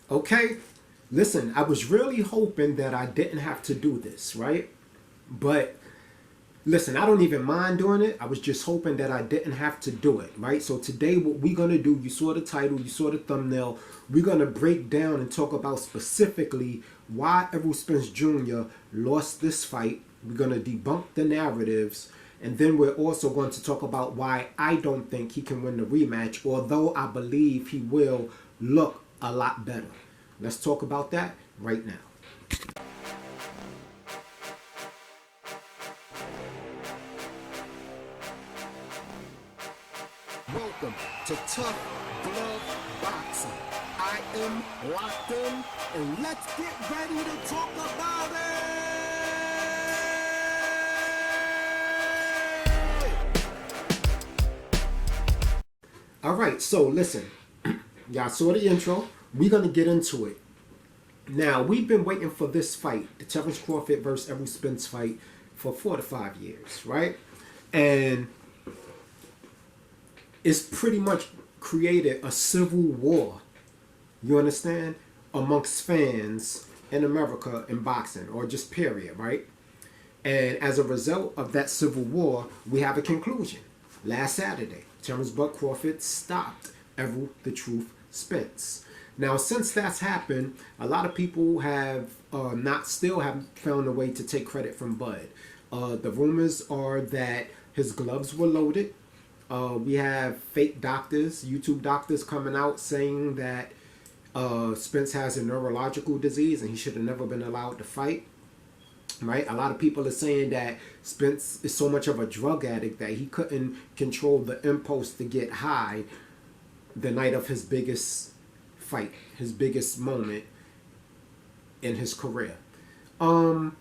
Okay? Listen, I was really hoping that I didn't have to do this, right? But listen, I don't even mind doing it. I was just hoping that I didn't have to do it, right? So today what we're going to do, you saw the title, you saw the thumbnail. We're going to break down and talk about specifically why Errol Spence Jr. lost this fight. We're going to debunk the narratives. And then we're also going to talk about why I don't think he can win the rematch, although I believe he will look a lot better. Let's talk about that right now. Welcome to Tough Glove Boxing. I am locked in, and let's get ready to talk about it! Alright, so listen. Y'all saw the intro. We're going to get into it. Now, we've been waiting for this fight, the Terence Crawford versus Errol Spence fight, for 4 to 5 years, right? And it's pretty much created a civil war, you understand, amongst fans in America in boxing, or just period, right? And as a result of that civil war, we have a conclusion. Last Saturday, Terence Buck Crawford stopped Errol the Truth Spence. Now, since that's happened, a lot of people have haven't found a way to take credit from Bud. The rumors are that his gloves were loaded. We have fake doctors, YouTube doctors coming out saying that Spence has a neurological disease and he should have never been allowed to fight. Right? A lot of people are saying that Spence is so much of a drug addict that he couldn't control the impulse to get high the night of his biggest fight, his biggest moment in his career. And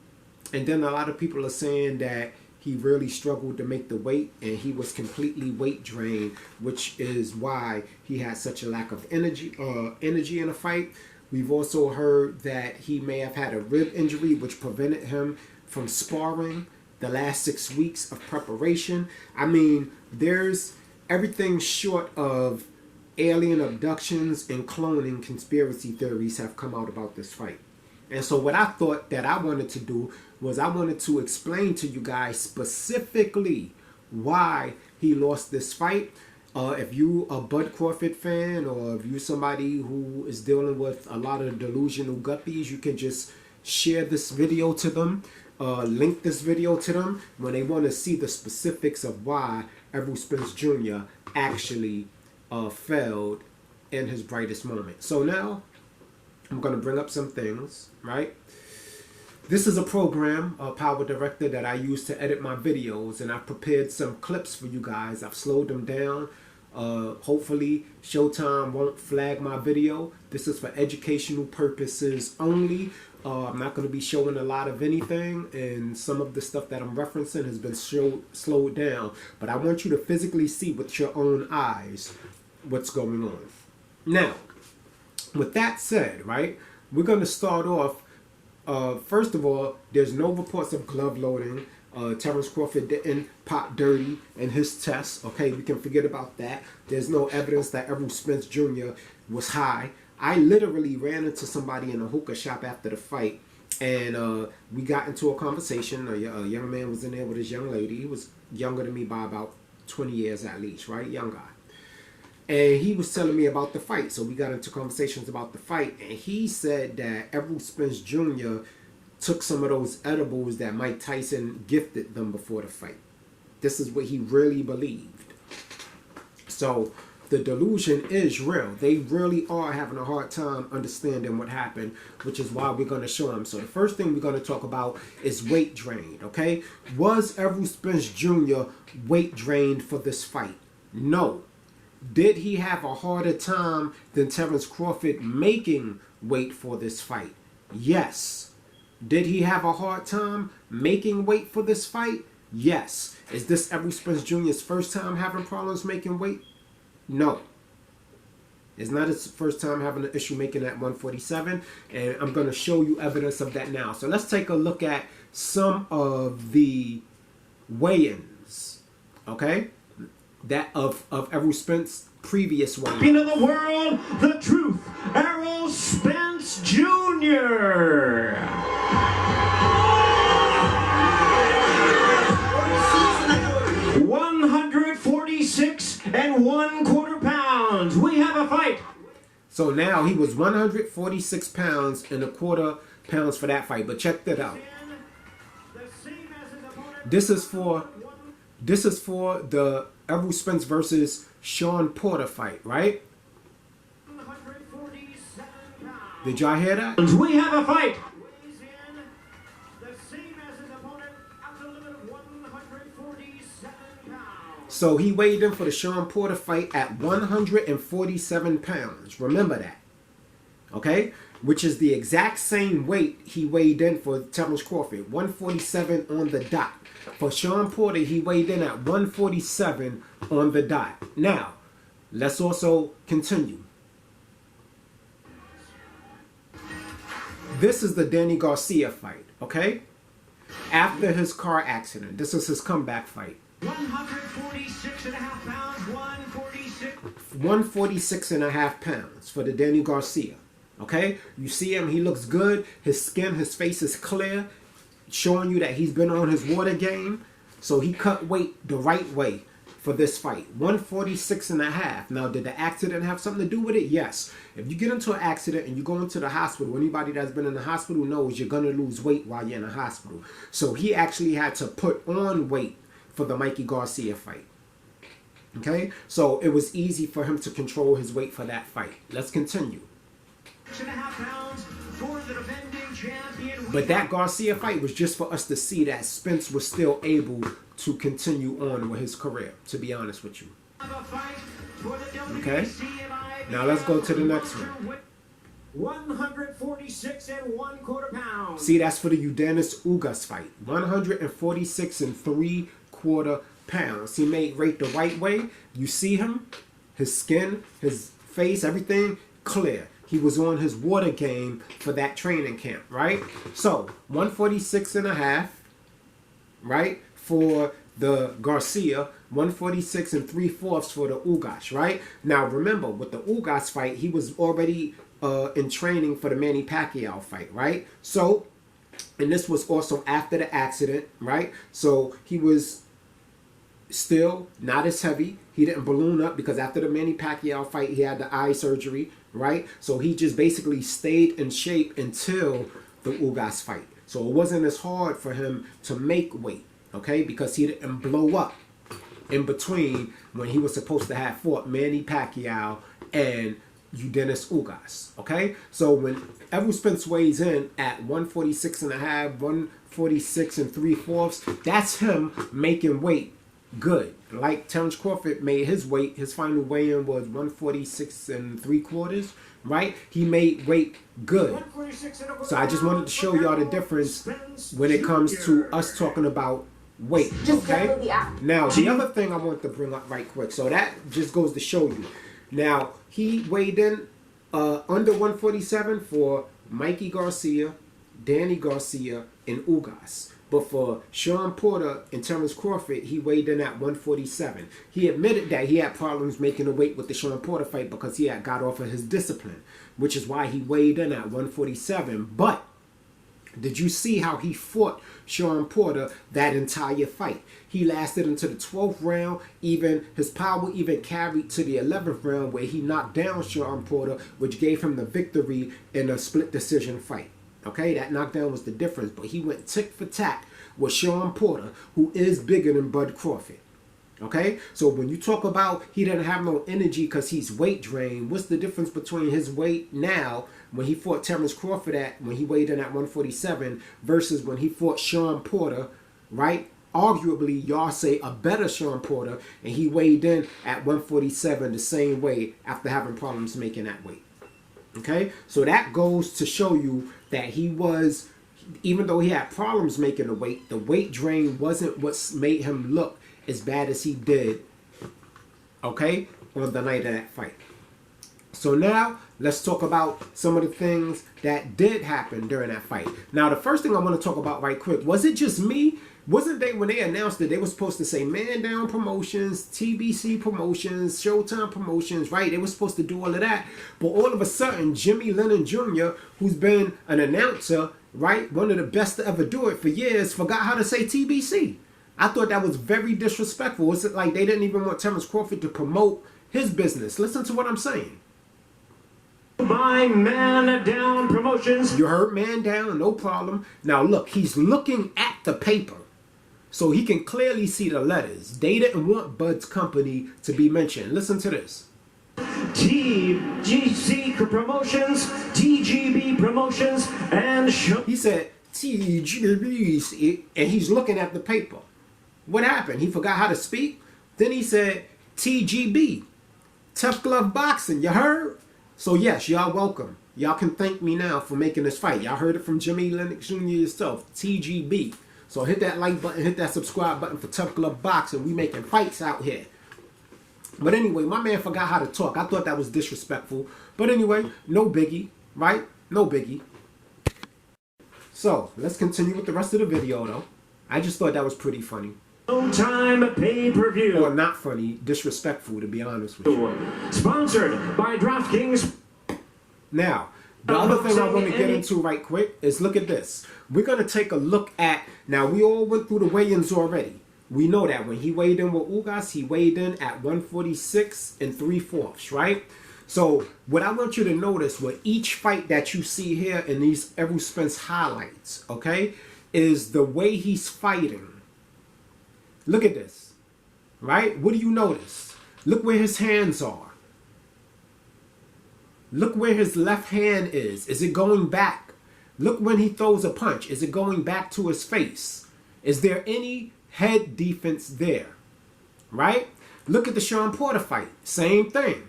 then a lot of people are saying that he really struggled to make the weight and he was completely weight drained, which is why he had such a lack of energy in a fight. We've also heard that he may have had a rib injury which prevented him from sparring the last 6 weeks of preparation. I mean, there's everything short of alien abductions and cloning conspiracy theories have come out about this fight. And so what I thought that I wanted to do was I wanted to explain to you guys specifically why he lost this fight. If you a Bud Crawford fan, or if you somebody who is dealing with a lot of delusional guppies, you can just share this video to them, link this video to them when they want to see the specifics of why Errol Spence Jr. actually failed in his brightest moment. So now I'm going to bring up some things, right? This is a program, a Power Director, that I use to edit my videos, and I've prepared some clips for you guys. I've slowed them down. Hopefully Showtime won't flag my video. This is for educational purposes only. I'm not going to be showing a lot of anything, and some of the stuff that I'm referencing has been slowed down. But I want you to physically see with your own eyes what's going on. Now, with that said, right, we're going to start off. First of all, there's no reports of glove loading. Terence Crawford didn't pop dirty in his test. Okay, we can forget about that. There's no evidence that Errol Spence Jr. was high. I literally ran into somebody in a hookah shop after the fight, and we got into a conversation. A young man was in there with his young lady. He was younger than me by about 20 years at least, right? Young guy. And he was telling me about the fight. So we got into conversations about the fight, and he said that Errol Spence Jr. took some of those edibles that Mike Tyson gifted them before the fight. This is what he really believed. So the delusion is real. They really are having a hard time understanding what happened, which is why we're going to show them. So the first thing we're going to talk about is weight drain, okay? Was Errol Spence Jr. weight drained for this fight? No. Did he have a harder time than Terence Crawford making weight for this fight? Yes. Did he have a hard time making weight for this fight? Yes. Is this Errol Spence Jr.'s first time having problems making weight? No. It's not his first time having an issue making that 147, and I'm going to show you evidence of that now. So let's take a look at some of the weigh-ins, okay, that of Errol Spence previous weigh-in. Champion of the world, the truth, Errol Spence Jr. 146 and 1/4 pounds. We have a fight. So now he was 146 pounds and 1/4 pounds for that fight. But check that out. This is for the Errol Spence versus Sean Porter fight, right? Did y'all hear that? We have a fight. So he weighed in for the Sean Porter fight at 147 pounds. Remember that. Okay? Which is the exact same weight he weighed in for Terence Crawford. 147 on the dot. For Sean Porter, he weighed in at 147 on the dot. Now, let's also continue. This is the Danny Garcia fight, okay? After his car accident. This is his comeback fight. 146.5 pounds, 146.5 pounds for the Danny Garcia. Okay? You see him, he looks good. His skin, his face is clear, showing you that he's been on his water game. So he cut weight the right way for this fight. 146.5. Now, did the accident have something to do with it? Yes. If you get into an accident and you go into the hospital, anybody that's been in the hospital knows you're going to lose weight while you're in the hospital. So he actually had to put on weight for the Mikey Garcia fight. Okay? So it was easy for him to control his weight for that fight. Let's continue. 6.5 pounds for the defending champion. But that Garcia fight was just for us to see that Spence was still able to continue on with his career, to be honest with you. Okay? Now let's go to the next one. 146 and 1/4 pounds. See, that's for the Udenis Ugas fight. 146 and 3/4 pounds. He made weight the right way. You see him, his skin, his face, everything clear. He was on his water game for that training camp, right? So 146.5, right, for the Garcia, 146 and 3/4 for the Ugas, right? Now remember, with the Ugas fight, he was already in training for the Manny Pacquiao fight, right? So, and this was also after the accident, right? So he was still not as heavy. He didn't balloon up because after the Manny Pacquiao fight, he had the eye surgery, right? So he just basically stayed in shape until the Ugas fight. So it wasn't as hard for him to make weight, okay? Because he didn't blow up in between when he was supposed to have fought Manny Pacquiao and Udenis Ugas, okay? So when Errol Spence weighs in at 146.5, 146 and 3/4, that's him making weight good. Like Terence Crawford made his weight, his final weigh-in was 146 and 3/4, right? He made weight good. So I just wanted to show y'all the difference when it comes to us talking about weight, okay? Now, the other thing I want to bring up right quick, so that just goes to show you. Now, he weighed in under 147 for Mikey Garcia, Danny Garcia, and Ugas. But for Sean Porter and Terence Crawford, he weighed in at 147. He admitted that he had problems making the weight with the Sean Porter fight because he had got off of his discipline, which is why he weighed in at 147. But did you see how he fought Sean Porter that entire fight? He lasted until the 12th round. Even his power even carried to the 11th round where he knocked down Sean Porter, which gave him the victory in a split decision fight. Okay, that knockdown was the difference. But he went tick for tack with Sean Porter, who is bigger than Bud Crawford. Okay, so when you talk about he didn't have no energy because he's weight drained, what's the difference between his weight now when he fought Terence Crawford when he weighed in at 147 versus when he fought Sean Porter, right? Arguably, y'all say a better Sean Porter, and he weighed in at 147 the same way after having problems making that weight. Okay, so that goes to show you that he was, even though he had problems making the weight drain wasn't what made him look as bad as he did, okay, on the night of that fight. So now, let's talk about some of the things that did happen during that fight. Now, the first thing I want to talk about right quick, was it just me Wasn't they, when they announced it, they were supposed to say Man Down Promotions, TBC Promotions, Showtime Promotions, right? They were supposed to do all of that. But all of a sudden, Jimmy Lennon Jr., who's been an announcer, right, one of the best to ever do it for years, forgot how to say TBC. I thought that was very disrespectful. It's like they didn't even want Terence Crawford to promote his business. Listen to what I'm saying. By Man Down Promotions. You heard Man Down, no problem. Now look, he's looking at the paper. So he can clearly see the letters. They didn't want Bud's company to be mentioned. Listen to this. TGC Promotions, TGB Promotions, and He said TGB, and he's looking at the paper. What happened? He forgot how to speak? Then he said TGB, Tough Glove Boxing, you heard? So yes, y'all welcome. Y'all can thank me now for making this fight. Y'all heard it from Jimmy Lennox Jr. yourself, TGB. So hit that like button, hit that subscribe button for Tough Glove Boxing. We making fights out here. But anyway, my man forgot how to talk. I thought that was disrespectful. But anyway, no biggie, right? No biggie. So let's continue with the rest of the video though. I just thought that was pretty funny. Showtime pay-per-view. Or not funny, disrespectful to be honest with you. Sponsored by DraftKings. Now, the other thing I want to get into right quick is look at this. We're going to take a look at, now we all went through the weigh-ins already. We know that when he weighed in with Ugas, he weighed in at 146 3/4, right? So what I want you to notice with each fight that you see here in these Errol Spence highlights, okay, is the way he's fighting. Look at this, right? What do you notice? Look where his hands are. Look where his left hand is. Is it going back? Look when he throws a punch. Is it going back to his face? Is there any head defense there? Right? Look at the Sean Porter fight. Same thing.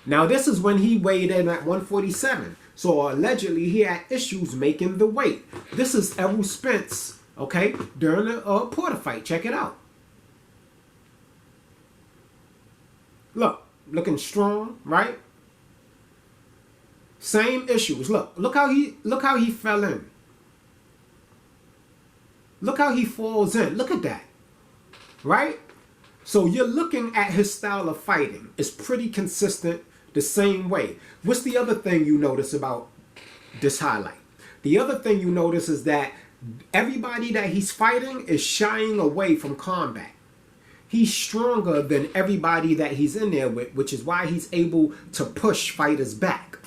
Now this is when he weighed in at 147. So allegedly he had issues making the weight. This is Errol Spence, okay, during the Porter fight. Check it out. Look, looking strong, right? Same issues. Look how he fell in. Look how he falls in. Look at that. Right? So you're looking at his style of fighting. It's pretty consistent the same way. What's the other thing you notice about this highlight? The other thing you notice is that everybody that he's fighting is shying away from combat. He's stronger than everybody that he's in there with, which is why he's able to push fighters back.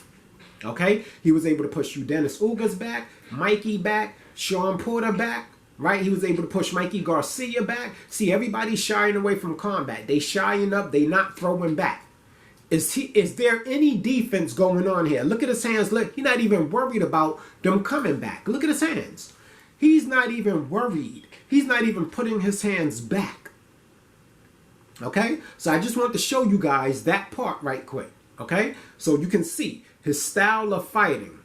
Okay? He was able to push Dennis Ugas back, Mikey back, Sean Porter back, right? He was able to push Mikey Garcia back. See, everybody's shying away from combat. They shying up, they not throwing back. Is there any defense going on here? Look at his hands. Look, he's not even worried about them coming back. Look at his hands. He's not even worried. He's not even putting his hands back. Okay? So I just want to show you guys that part right quick. Okay? So you can see his style of fighting.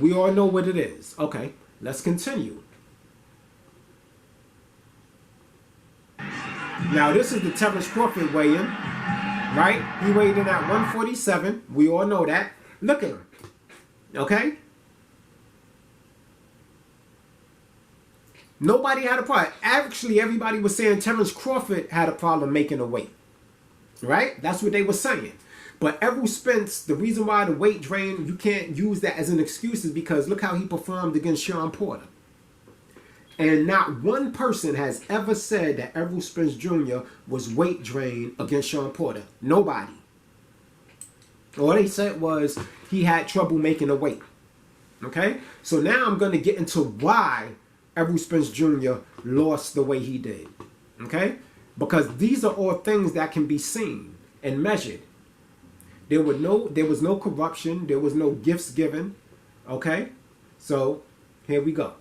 We all know what it is. Okay, let's continue. Now this is the Terence Crawford weigh-in, right? He weighed in at 147. We all know that. Look at him. Okay? Nobody had a problem. Actually, everybody was saying Terence Crawford had a problem making a weight. Right? That's what they were saying. But Errol Spence, the reason why the weight drain, you can't use that as an excuse is because look how he performed against Sean Porter. And not one person has ever said that Errol Spence Jr. was weight drained against Sean Porter. Nobody. All they said was he had trouble making a weight. Okay? So now I'm going to get into why Errol Spence Jr. lost the way he did. Okay? Because these are all things that can be seen and measured. There was no corruption. There was no gifts given. Okay? So, here we go.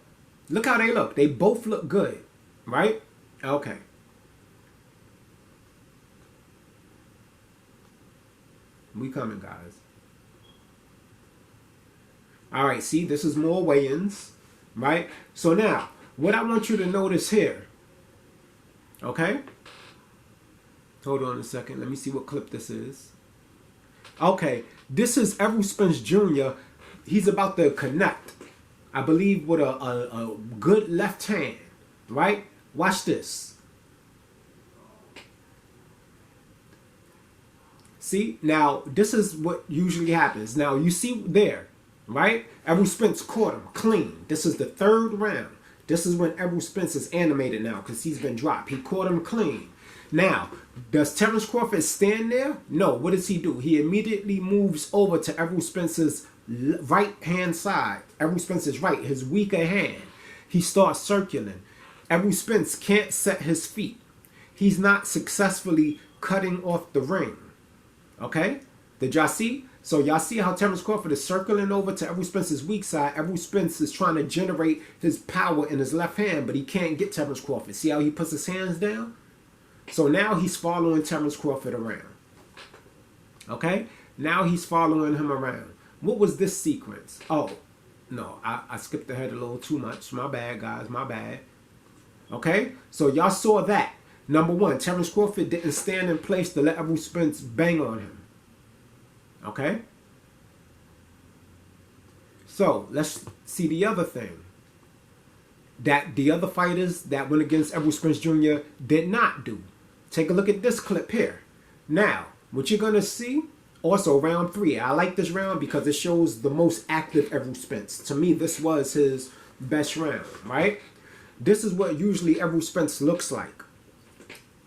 Look how they look. They both look good. Right? Okay. We coming, guys. Alright, see, this is more weigh-ins. Right? So now, what I want you to notice here. Okay? Hold on a second. Let me see what clip this is. Okay, this is Errol Spence Jr. He's about to connect, I believe, with a good left hand. right? Watch this. See, now this is what usually happens. Now you see there, right? Errol Spence caught him clean. This is the third round. This is when Errol Spence is animated now because he's been dropped. He caught him clean. Now, does Terence Crawford stand there? No. What does he do? He immediately moves over to Errol Spence's right hand side. Errol Spence's right, his weaker hand. He starts circling. Errol Spence can't set his feet. He's not successfully cutting off the ring. Okay? Did y'all see? So y'all see how Terence Crawford is circling over to Errol Spence's weak side. Errol Spence is trying to generate his power in his left hand, but he can't get Terence Crawford. See how he puts his hands down? So now he's following Terence Crawford around. Okay? Now he's following him around. What was this sequence? Oh, no, I skipped ahead a little too much. My bad, guys, my bad. Okay? So y'all saw that. Number one, Terence Crawford didn't stand in place to let Errol Spence bang on him. Okay? So, let's see the other thing. That the other fighters that went against Errol Spence Jr. did not do. Take a look at this clip here. Now, what you're going to see, also round 3. I like this round because it shows the most active Errol Spence. To me, this was his best round, right? This is what usually Errol Spence looks like.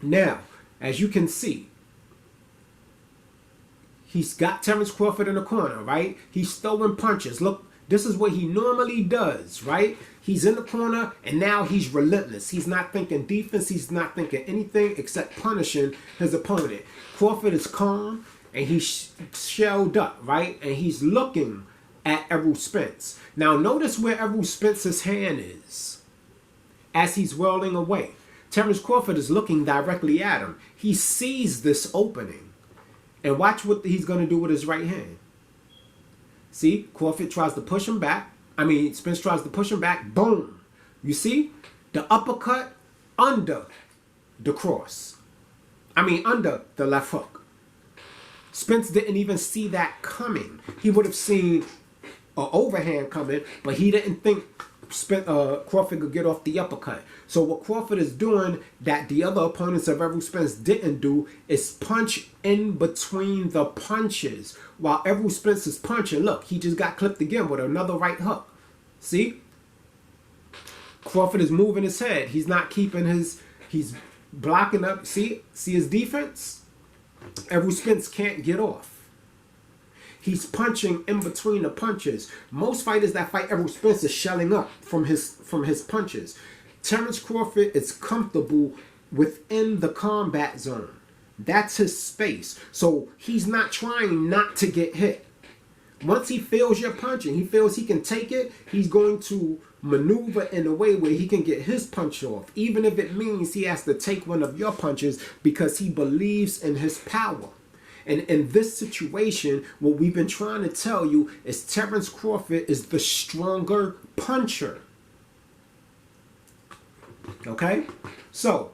Now, as you can see, he's got Terence Crawford in the corner, right? He's throwing punches. Look, this is what he normally does, right? He's in the corner, and now he's relentless. He's not thinking defense. He's not thinking anything except punishing his opponent. Crawford is calm, and he's shelled up, right? And he's looking at Errol Spence. Now, notice where Errol Spence's hand is as he's rolling away. Terence Crawford is looking directly at him. He sees this opening. And watch what he's going to do with his right hand. See, Crawford tries to push him back. Spence tries to push him back. Boom. You see? The uppercut under the cross. Under the left hook. Spence didn't even see that coming. He would have seen an overhand coming, but he didn't think Crawford could get off the uppercut. So what Crawford is doing that the other opponents of Errol Spence didn't do is punch in between the punches. While Errol Spence is punching, look, he just got clipped again with another right hook. See? Crawford is moving his head. He's not keeping he's blocking up. See his defense? Errol Spence can't get off. He's punching in between the punches. Most fighters that fight Errol Spence are shelling up from his punches. Terence Crawford is comfortable within the combat zone. That's his space. So he's not trying not to get hit. Once he feels your punching, he feels he can take it, he's going to maneuver in a way where he can get his punch off, even if it means he has to take one of your punches because he believes in his power. And in this situation, what we've been trying to tell you is Terence Crawford is the stronger puncher. Okay? So,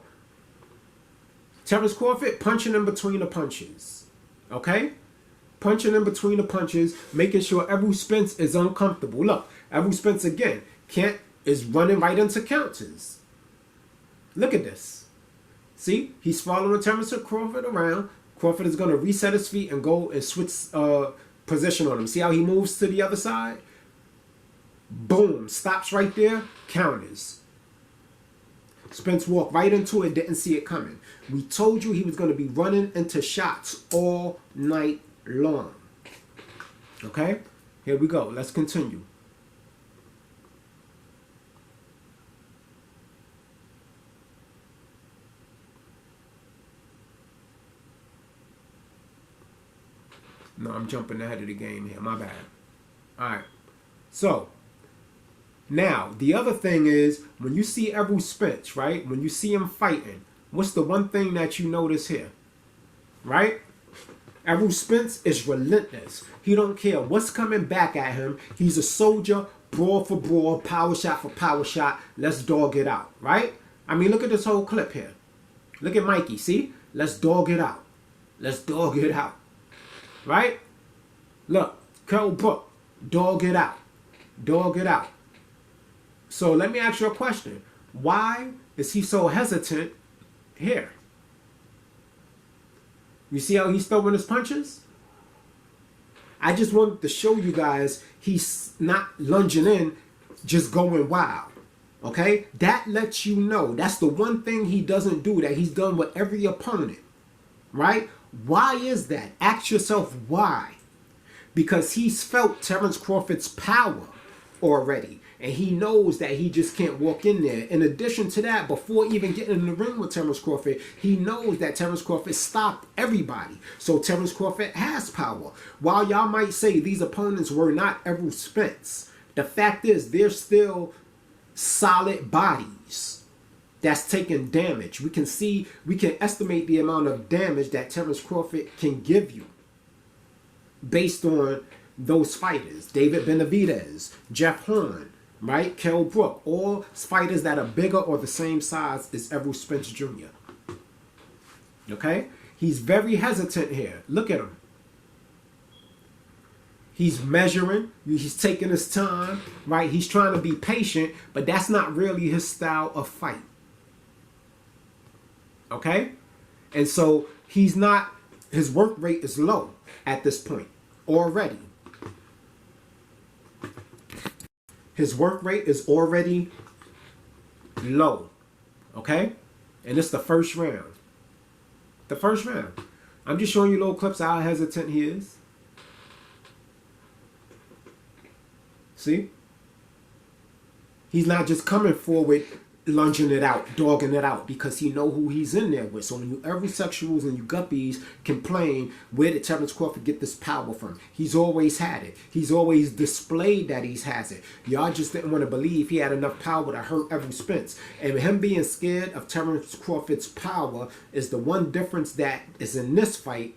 Terence Crawford punching in between the punches. Okay? Punching in between the punches, making sure Errol Spence is uncomfortable. Look, Errol Spence again is running right into counters. Look at this. See? He's following Terence Crawford around. Crawford is going to reset his feet and go and switch position on him. See how he moves to the other side? Boom. Stops right there. Counters. Spence walked right into it. Didn't see it coming. We told you he was going to be running into shots all night long. Okay? Here we go. Let's continue. No, I'm jumping ahead of the game here. My bad. All right. So, now, the other thing is, when you see Errol Spence, right? When you see him fighting, what's the one thing that you notice here? Right? Errol Spence is relentless. He don't care what's coming back at him. He's a soldier, brawl for brawl, power shot for power shot. Let's dog it out, right? Look at this whole clip here. Look at Mikey, see? Let's dog it out. Let's dog it out. Right? Look, Carl Brook, dog it out. Dog it out. So let me ask you a question. Why is he so hesitant here? You see how he's throwing his punches? I just wanted to show you guys he's not lunging in, just going wild. Okay? That lets you know. That's the one thing he doesn't do that he's done with every opponent. Right? Why is that? Ask yourself why. Because he's felt Terence Crawford's power already. And he knows that he just can't walk in there. In addition to that, before even getting in the ring with Terence Crawford, he knows that Terence Crawford stopped everybody. So Terence Crawford has power. While y'all might say these opponents were not Errol Spence, the fact is they're still solid bodies that's taking damage. We can estimate the amount of damage that Terence Crawford can give you based on those fighters. David Benavidez, Jeff Horn, right? Kell Brook, all fighters that are bigger or the same size as Errol Spence Jr. Okay? He's very hesitant here. Look at him. He's measuring. He's taking his time, right? He's trying to be patient, but that's not really his style of fight. Okay? And so he's not, his work rate is low at this point already. His work rate is already low. Okay? And it's the first round. The first round. I'm just showing you little clips of how hesitant he is. See? He's not just coming forward, lunging it out, dogging it out, because he know who he's in there with. So when you every sexuals and you guppies complain, where did Terence Crawford get this power from? He's always had it. He's always displayed that he has it. Y'all just didn't want to believe he had enough power to hurt Errol Spence. And him being scared of Terence Crawford's power is the one difference that is in this fight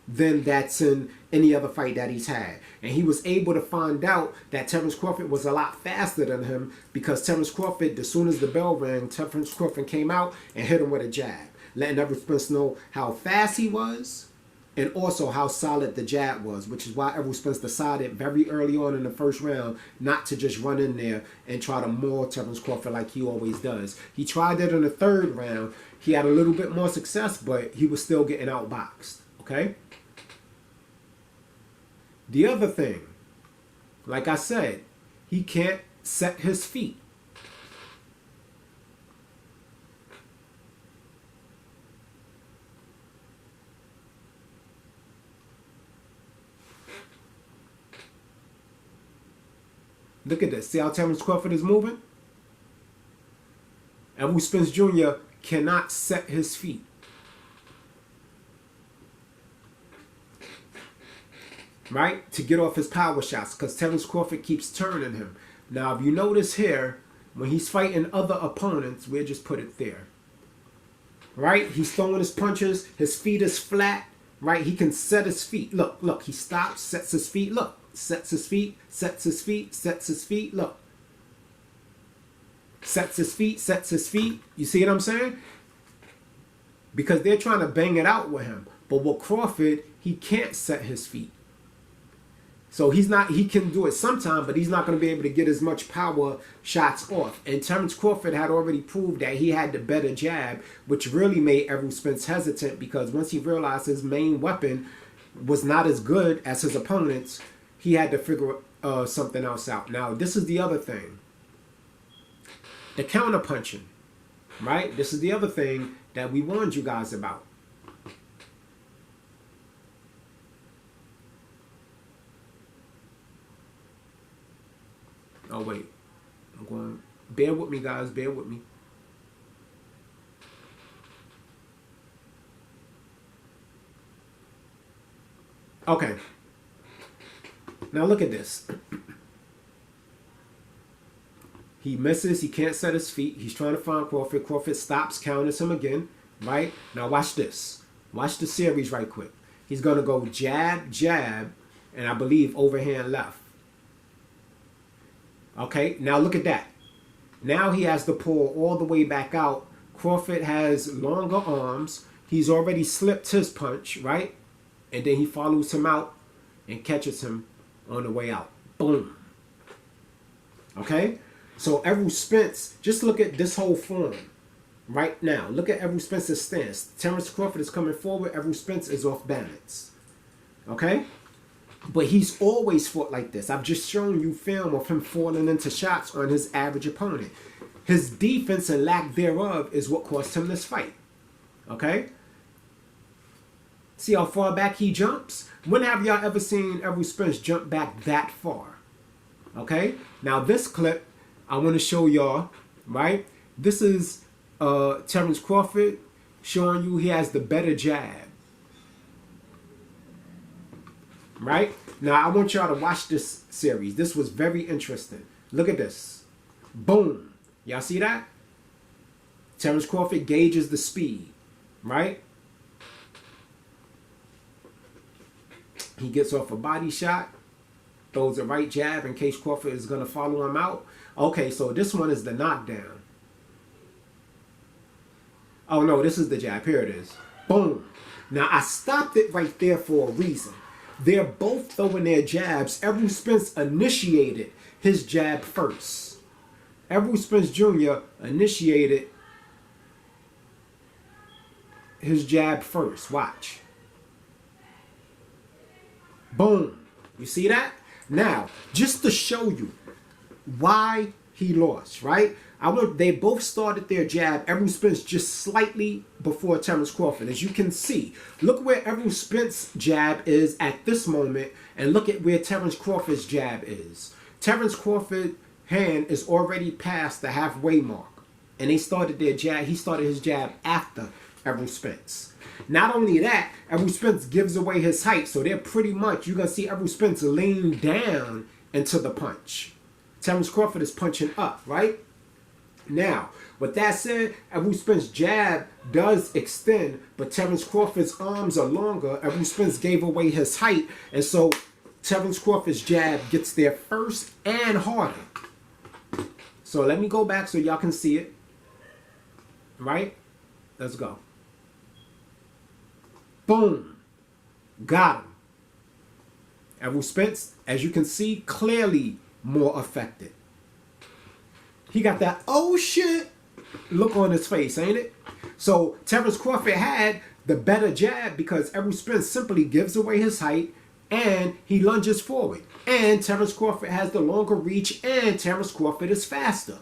than that's in any other fight that he's had. And he was able to find out that Terence Crawford was a lot faster than him, because Terence Crawford, as soon as the bell rang, Terence Crawford came out and hit him with a jab, letting Errol Spence know how fast he was and also how solid the jab was, which is why Errol Spence decided very early on in the first round not to just run in there and try to maul Terence Crawford like he always does. He tried that in the third round. He had a little bit more success, but he was still getting outboxed. Okay? The other thing, like I said, he can't set his feet. Look at this. See how Terence Crawford is moving? Errol Spence Jr. cannot set his feet. Right? To get off his power shots, because Terence Crawford keeps turning him. Now, if you notice here, when he's fighting other opponents, we'll just put it there. Right? He's throwing his punches. His feet is flat. Right? He can set his feet. Look, look. He stops, sets his feet. Look. Sets his feet, sets his feet, sets his feet. Look. Sets his feet, sets his feet. You see what I'm saying? Because they're trying to bang it out with him. But with Crawford, he can't set his feet. So he can do it sometime, but he's not going to be able to get as much power shots off. And Terence Crawford had already proved that he had the better jab, which really made Errol Spence hesitant, because once he realized his main weapon was not as good as his opponent's, he had to figure something else out. Now, this is the other thing. The counter punching, right? This is the other thing that we warned you guys about. Oh, wait. I'm going. Bear with me, guys. Bear with me. Okay. Now look at this. He misses. He can't set his feet. He's trying to find Crawford. Crawford stops, counters him again. Right? Now watch this. Watch the series right quick. He's going to go jab, jab, and I believe overhand left. Okay? Now look at that. Now he has to pull all the way back out. Crawford has longer arms. He's already slipped his punch, right? And then he follows him out and catches him on the way out. Boom. Okay? So Errol Spence, just look at this whole form. Right now, look at Errol Spence's stance. Terence Crawford is coming forward. Errol Spence is off balance. Okay? But he's always fought like this. I've just shown you film of him falling into shots on his average opponent. His defense and lack thereof is what cost him this fight. Okay? See how far back he jumps? When have y'all ever seen Errol Spence jump back that far? Okay? Now this clip, I want to show y'all, right? This is Terence Crawford showing you he has the better jab. Right? Now I want y'all to watch this series. This was very interesting. Look at this. Boom. Y'all see that? Terence Crawford gauges the speed. Right? He gets off a body shot. Throws a right jab in case Crawford is going to follow him out. Okay, so this one is the knockdown. Oh no, this is the jab. Here it is. Boom. Now I stopped it right there for a reason. They're both throwing their jabs. Errol Spence initiated his jab first. Errol Spence Jr. initiated his jab first. Watch. Boom. You see that? Now, just to show you why he lost, right? They both started their jab. Errol Spence just slightly before Terence Crawford. As you can see, look where Errol Spence's jab is at this moment, and look at where Terence Crawford's jab is. Terence Crawford's hand is already past the halfway mark, and they started their jab. He started his jab after Errol Spence. Not only that, Errol Spence gives away his height, so they're pretty much, you're going to see Errol Spence lean down into the punch. Terence Crawford is punching up, right? Now, with that said, Errol Spence's jab does extend, but Terence Crawford's arms are longer. Errol Spence gave away his height, and so Terence Crawford's jab gets there first and harder. So let me go back so y'all can see it. Right? Let's go. Boom. Got him. Errol Spence, as you can see, clearly more affected. He got that, oh shit, look on his face, ain't it? So Terence Crawford had the better jab because Errol Spence simply gives away his height and he lunges forward. And Terence Crawford has the longer reach and Terence Crawford is faster.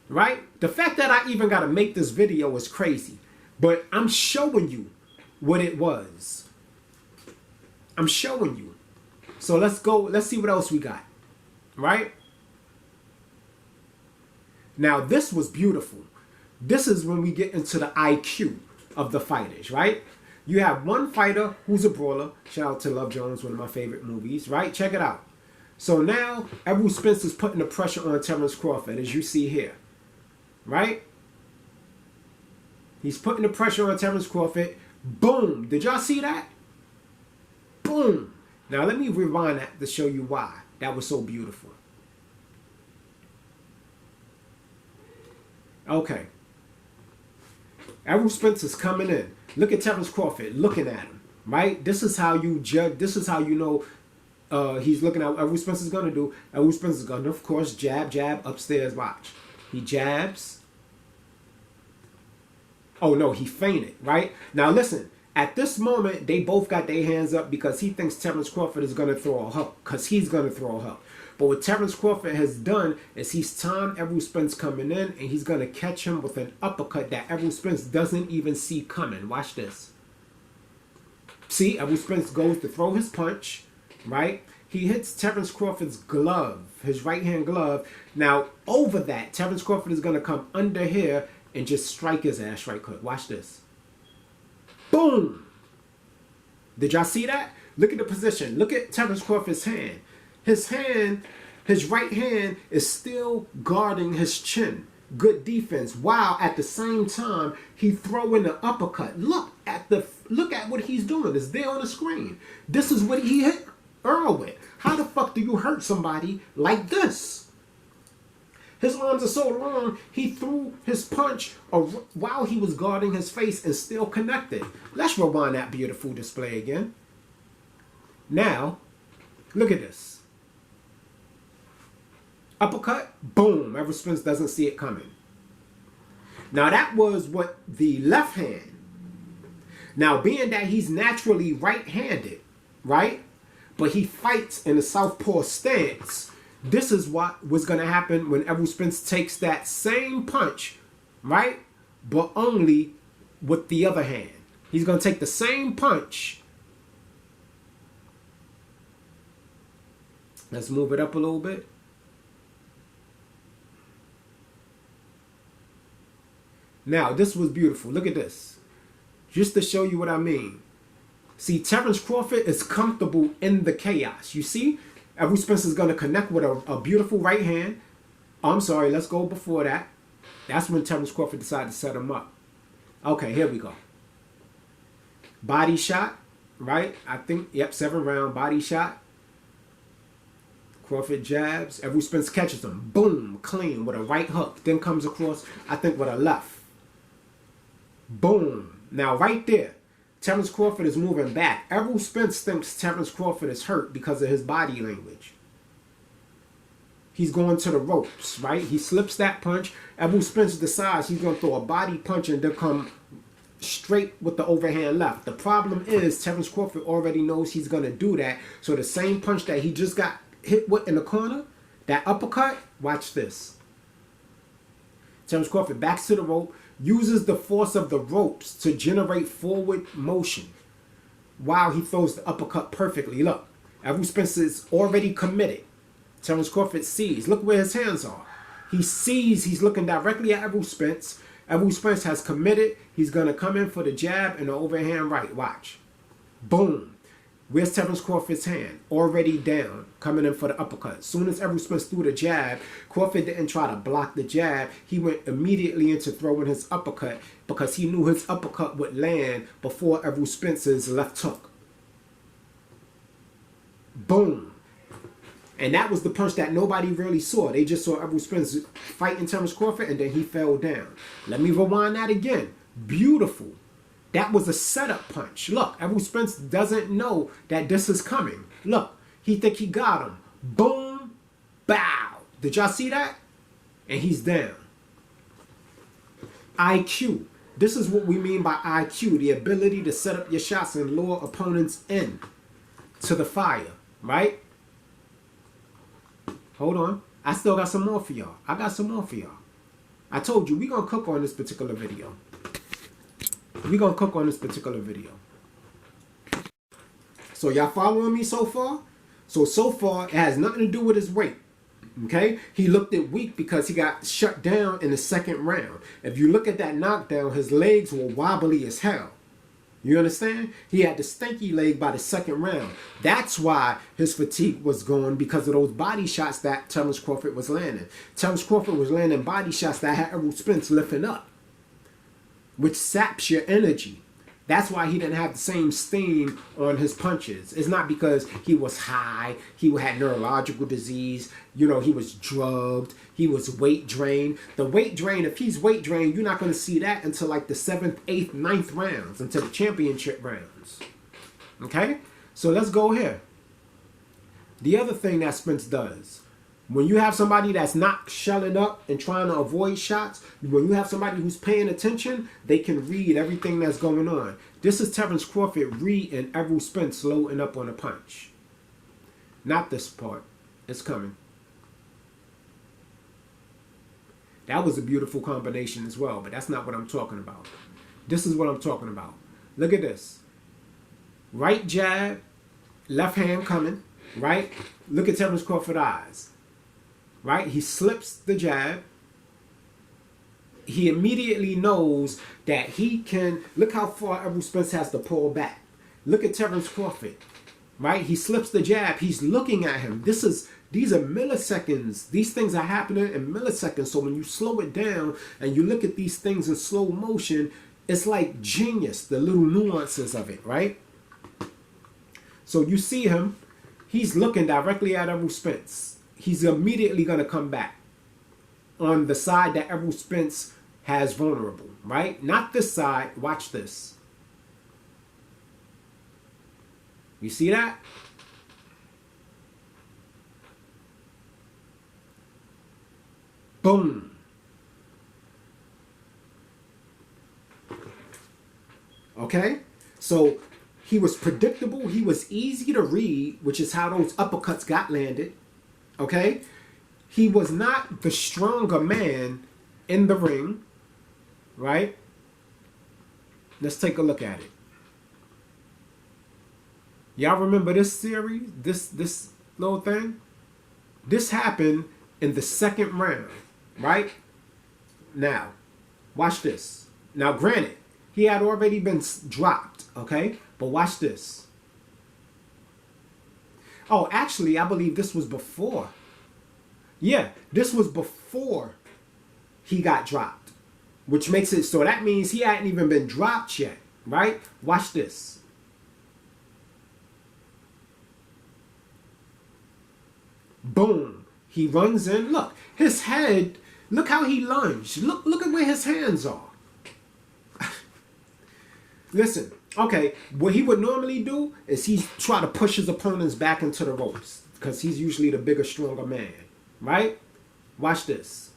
Right? The fact that I even got to make this video is crazy. But I'm showing you what it was. I'm showing you. So let's go. Let's see what else we got. Right? Now this was beautiful. This is when we get into the IQ of the fighters, right? You have one fighter who's a brawler. Shout out to Love Jones, one of my favorite movies, right? Check it out. So now Errol Spence is putting the pressure on Terence Crawford, as you see here. Right? He's putting the pressure on Terence Crawford. Boom. Did y'all see that? Boom. Now let me rewind that to show you why that was so beautiful. Okay. Errol Spence is coming in. Look at Terence Crawford looking at him. Right? This is how you judge. This is how you know he's looking at what Errol Spence is going to do. Errol Spence is going to, of course, jab, jab, upstairs, watch. He jabs. Oh, no, he feinted, right? Now, listen. At this moment, they both got their hands up because he thinks Terence Crawford is going to throw a hook. Because he's going to throw a hook. But what Terence Crawford has done is he's timed Errol Spence coming in and he's going to catch him with an uppercut that Errol Spence doesn't even see coming. Watch this. See, Errol Spence goes to throw his punch, right? He hits Terence Crawford's glove, his right-hand glove. Now, over that, Terence Crawford is going to come under here and just strike his ass right quick. Watch this. Boom! Did y'all see that? Look at the position. Look at Terence Crawford's hand. His right hand is still guarding his chin. Good defense. While at the same time, he throwing the uppercut. Look at what he's doing. It's there on the screen. This is what he hit Earl with. How the fuck do you hurt somebody like this? His arms are so long, he threw his punch while he was guarding his face and still connected. Let's rewind that beautiful display again. Now, look at this. Uppercut, boom. Errol Spence doesn't see it coming. Now that was what the left hand. Now being that he's naturally right-handed, right? But he fights in a southpaw stance. This is what was going to happen when Errol Spence takes that same punch, right? But only with the other hand. He's going to take the same punch. Let's move it up a little bit. Now, this was beautiful. Look at this. Just to show you what I mean. See, Terence Crawford is comfortable in the chaos. You see? Errol Spence is going to connect with a beautiful right hand. Oh, I'm sorry. Let's go before that. That's when Terence Crawford decided to set him up. Okay, here we go. Body shot, right? I think, yep, 7-round body shot. Crawford jabs. Errol Spence catches him. Boom, clean with a right hook. Then comes across, I think, with a left. Boom. Now, right there, Terence Crawford is moving back. Errol Spence thinks Terence Crawford is hurt because of his body language. He's going to the ropes, right? He slips that punch. Errol Spence decides he's going to throw a body punch and then come straight with the overhand left. The problem is Terence Crawford already knows he's going to do that. So the same punch that he just got hit with in the corner, that uppercut, watch this. Terence Crawford backs to the rope, uses the force of the ropes to generate forward motion while he throws the uppercut perfectly. Look, Errol Spence is already committed. Terence Crawford sees. Look where his hands are. He sees he's looking directly at Errol Spence. Errol Spence has committed. He's going to come in for the jab and the overhand right. Watch. Boom. Where's Terence Crawford's hand? Already down, coming in for the uppercut. As soon as Errol Spence threw the jab, Crawford didn't try to block the jab. He went immediately into throwing his uppercut because he knew his uppercut would land before Errol Spence's left hook. Boom. And that was the punch that nobody really saw. They just saw Errol Spence fighting Terence Crawford, and then he fell down. Let me rewind that again. Beautiful. That was a setup punch. Look, Errol Spence doesn't know that this is coming. Look, he think he got him. Boom, bow. Did y'all see that? And he's down. IQ. This is what we mean by IQ. The ability to set up your shots and lure opponents in to the fire, right? Hold on. I still got some more for y'all. I got some more for y'all. I told you, we're going to cook on this particular video. We're going to cook on this particular video. So y'all following me so far? So far, it has nothing to do with his weight. Okay? He looked at weak because he got shut down in the second round. If you look at that knockdown, his legs were wobbly as hell. You understand? He had the stinky leg by the second round. That's why his fatigue was going, because of those body shots that Terence Crawford was landing. Terence Crawford was landing body shots that had Errol Spence lifting up, which saps your energy. That's why he didn't have the same steam on his punches. It's not because he was high, he had neurological disease, you know, he was drugged, he was weight drained. The weight drain, if he's weight drained, you're not going to see that until like the 7th, 8th, 9th rounds, until the championship rounds. Okay? So let's go here. The other thing that Spence does, when you have somebody that's not shelling up and trying to avoid shots, when you have somebody who's paying attention, they can read everything that's going on. This is Terence Crawford reading Errol Spence loading up on a punch. Not this part. It's coming. That was a beautiful combination as well, but that's not what I'm talking about. This is what I'm talking about. Look at this. Right jab, left hand coming, right? Look at Terence Crawford's eyes. Right? He slips the jab. He immediately knows that he can... Look how far Errol Spence has to pull back. Look at Terence Crawford. Right? He slips the jab. He's looking at him. These are milliseconds. These things are happening in milliseconds. So when you slow it down and you look at these things in slow motion, it's like genius, the little nuances of it, right? So you see him. He's looking directly at Errol Spence. He's immediately going to come back on the side that Errol Spence has vulnerable, right? Not this side. Watch this. You see that? Boom. Okay? So he was predictable. He was easy to read, which is how those uppercuts got landed. Okay? He was not the stronger man in the ring. Right? Let's take a look at it. Y'all remember this series? This little thing? This happened in the second round. Right? Now, watch this. Now, granted, he had already been dropped, okay? But watch this. Oh, actually, I believe this was before. Yeah, this was before he got dropped. Which makes it so that means he hadn't even been dropped yet, right? Watch this. Boom. He runs in. Look, his head, look how he lunged. Look at where his hands are. Listen, okay, what he would normally do is he try to push his opponents back into the ropes because he's usually the bigger, stronger man, right? Watch this.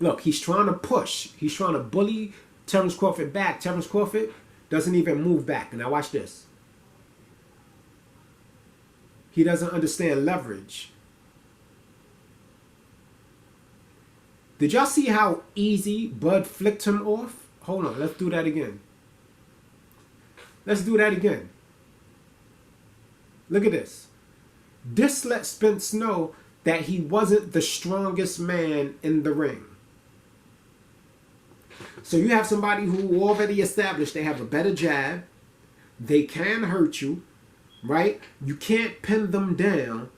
Look, he's trying to push. He's trying to bully Terence Crawford back. Terence Crawford doesn't even move back. Now watch this. He doesn't understand leverage. Did y'all see how easy Bud flicked him off? Hold on, let's do that again. Let's do that again. Look at this. This let Spence know that he wasn't the strongest man in the ring. So you have somebody who already established they have a better jab. They can hurt you, right? You can't pin them down.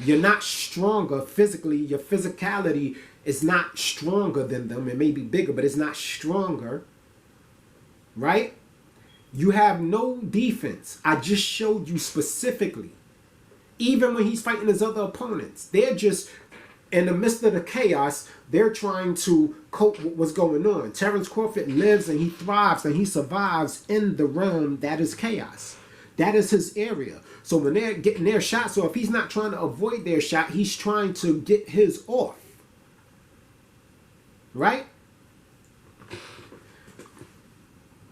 You're not stronger physically. Your physicality is not stronger than them. It may be bigger, but it's not stronger, right? You have no defense. I just showed you specifically. Even when he's fighting his other opponents, they're just in the midst of the chaos. They're trying to cope with what's going on. Terence Crawford lives and he thrives and he survives in the realm that is chaos. That is his area. So when they're getting their shots off, he's not trying to avoid their shot. He's trying to get his off. Right?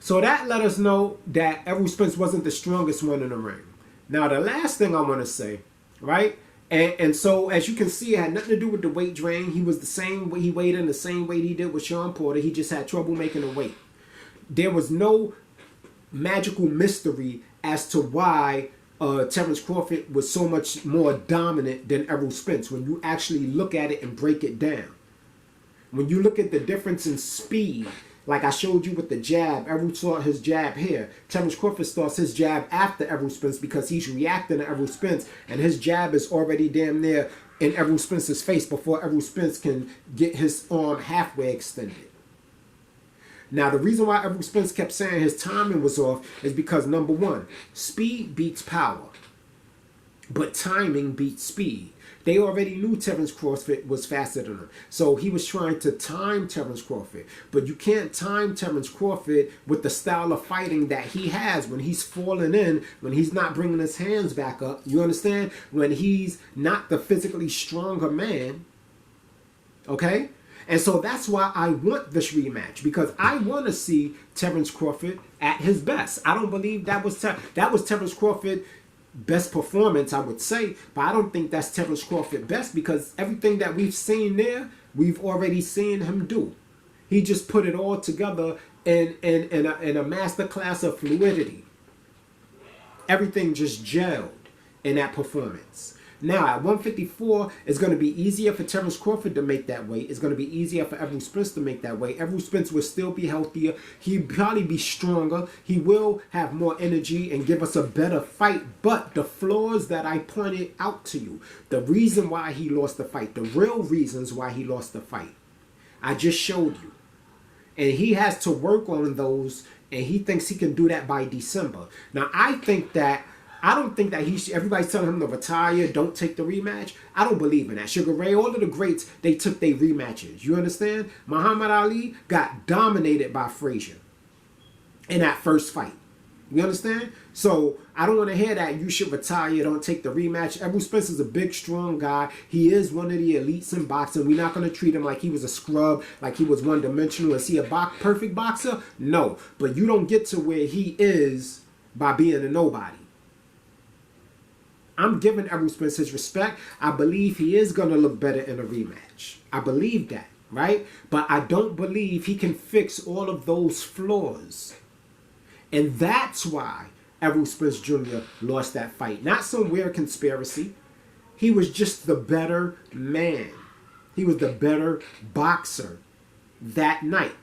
So that let us know that Errol Spence wasn't the strongest one in the ring. Now, the last thing I want to say, right? And so, as you can see, it had nothing to do with the weight drain. He was the same way. He weighed in the same weight he did with Sean Porter. He just had trouble making the weight. There was no magical mystery as to why Terence Crawford was so much more dominant than Errol Spence when you actually look at it and break it down. When you look at the difference in speed, like I showed you with the jab, Errol started his jab here. Terence Crawford starts his jab after Errol Spence because he's reacting to Errol Spence, and his jab is already damn near in Errol Spence's face before Errol Spence can get his arm halfway extended. Now, the reason why Errol Spence kept saying his timing was off is because, number one, speed beats power, but timing beats speed. They already knew Terence Crawford was faster than him. So he was trying to time Terence Crawford. But you can't time Terence Crawford with the style of fighting that he has when he's falling in, when he's not bringing his hands back up. You understand? When he's not the physically stronger man. Okay? And so that's why I want this rematch, because I want to see Terence Crawford at his best. I don't believe that was Terence Crawford best performance, I would say, but I don't think that's Terence Crawford best, because everything that we've seen there, we've already seen him do. He just put it all together in a masterclass of fluidity. Everything just gelled in that performance. Now, at 154, it's going to be easier for Terence Crawford to make that weight. It's going to be easier for Errol Spence to make that weight. Errol Spence will still be healthier. He'll probably be stronger. He will have more energy and give us a better fight. But the flaws that I pointed out to you, the reason why he lost the fight, the real reasons why he lost the fight, I just showed you. And he has to work on those, and he thinks he can do that by December. Now, I don't think that everybody's telling him to retire, don't take the rematch. I don't believe in that. Sugar Ray, all of the greats, they took their rematches. You understand? Muhammad Ali got dominated by Frazier in that first fight. You understand? So I don't want to hear that you should retire, don't take the rematch. Errol Spence is a big, strong guy. He is one of the elites in boxing. We're not going to treat him like he was a scrub, like he was one-dimensional. Is he a perfect boxer? No. But you don't get to where he is by being a nobody. I'm giving Errol Spence his respect. I believe he is going to look better in a rematch. I believe that, right? But I don't believe he can fix all of those flaws. And that's why Errol Spence Jr. lost that fight. Not some weird conspiracy. He was just the better man. He was the better boxer that night.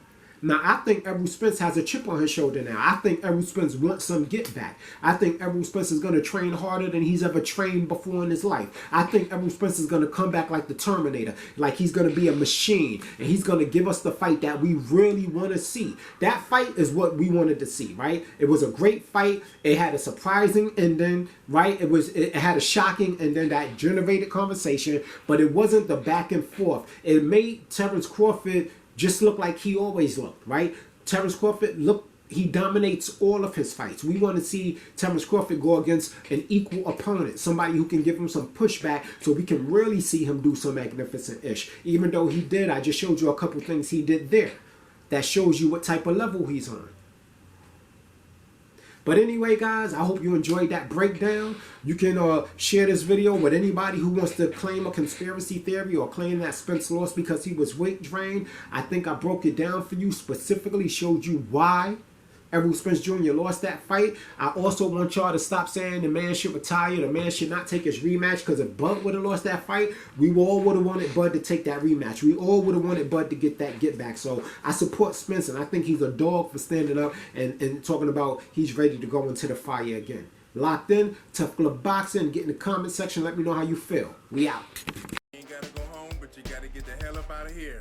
Now, I think Errol Spence has a chip on his shoulder now. I think Errol Spence wants some get back. I think Errol Spence is going to train harder than he's ever trained before in his life. I think Errol Spence is going to come back like the Terminator, like he's going to be a machine, and he's going to give us the fight that we really want to see. That fight is what we wanted to see, right? It was a great fight. It had a surprising ending, right? It had a shocking ending that generated conversation, but it wasn't the back and forth. It made Terence Crawford just look like he always looked, right? Terence Crawford, he dominates all of his fights. We want to see Terence Crawford go against an equal opponent, somebody who can give him some pushback so we can really see him do some magnificent-ish. Even though he did, I just showed you a couple things he did there. That shows you what type of level he's on. But anyway, guys, I hope you enjoyed that breakdown. You can share this video with anybody who wants to claim a conspiracy theory or claim that Spence lost because he was weight drained. I think I broke it down for you, specifically showed you why Errol Spence Jr. lost that fight. I also want y'all to stop saying the man should retire, the man should not take his rematch, because if Bud would have lost that fight, we all would have wanted Bud to take that rematch. We all would have wanted Bud to get that get back. So I support Spence, and I think he's a dog for standing up and talking about he's ready to go into the fire again. Locked in, Tough Club Boxing. Get in the comment section. Let me know how you feel. We out. You ain't gotta go home, but you gotta get the hell up out of here.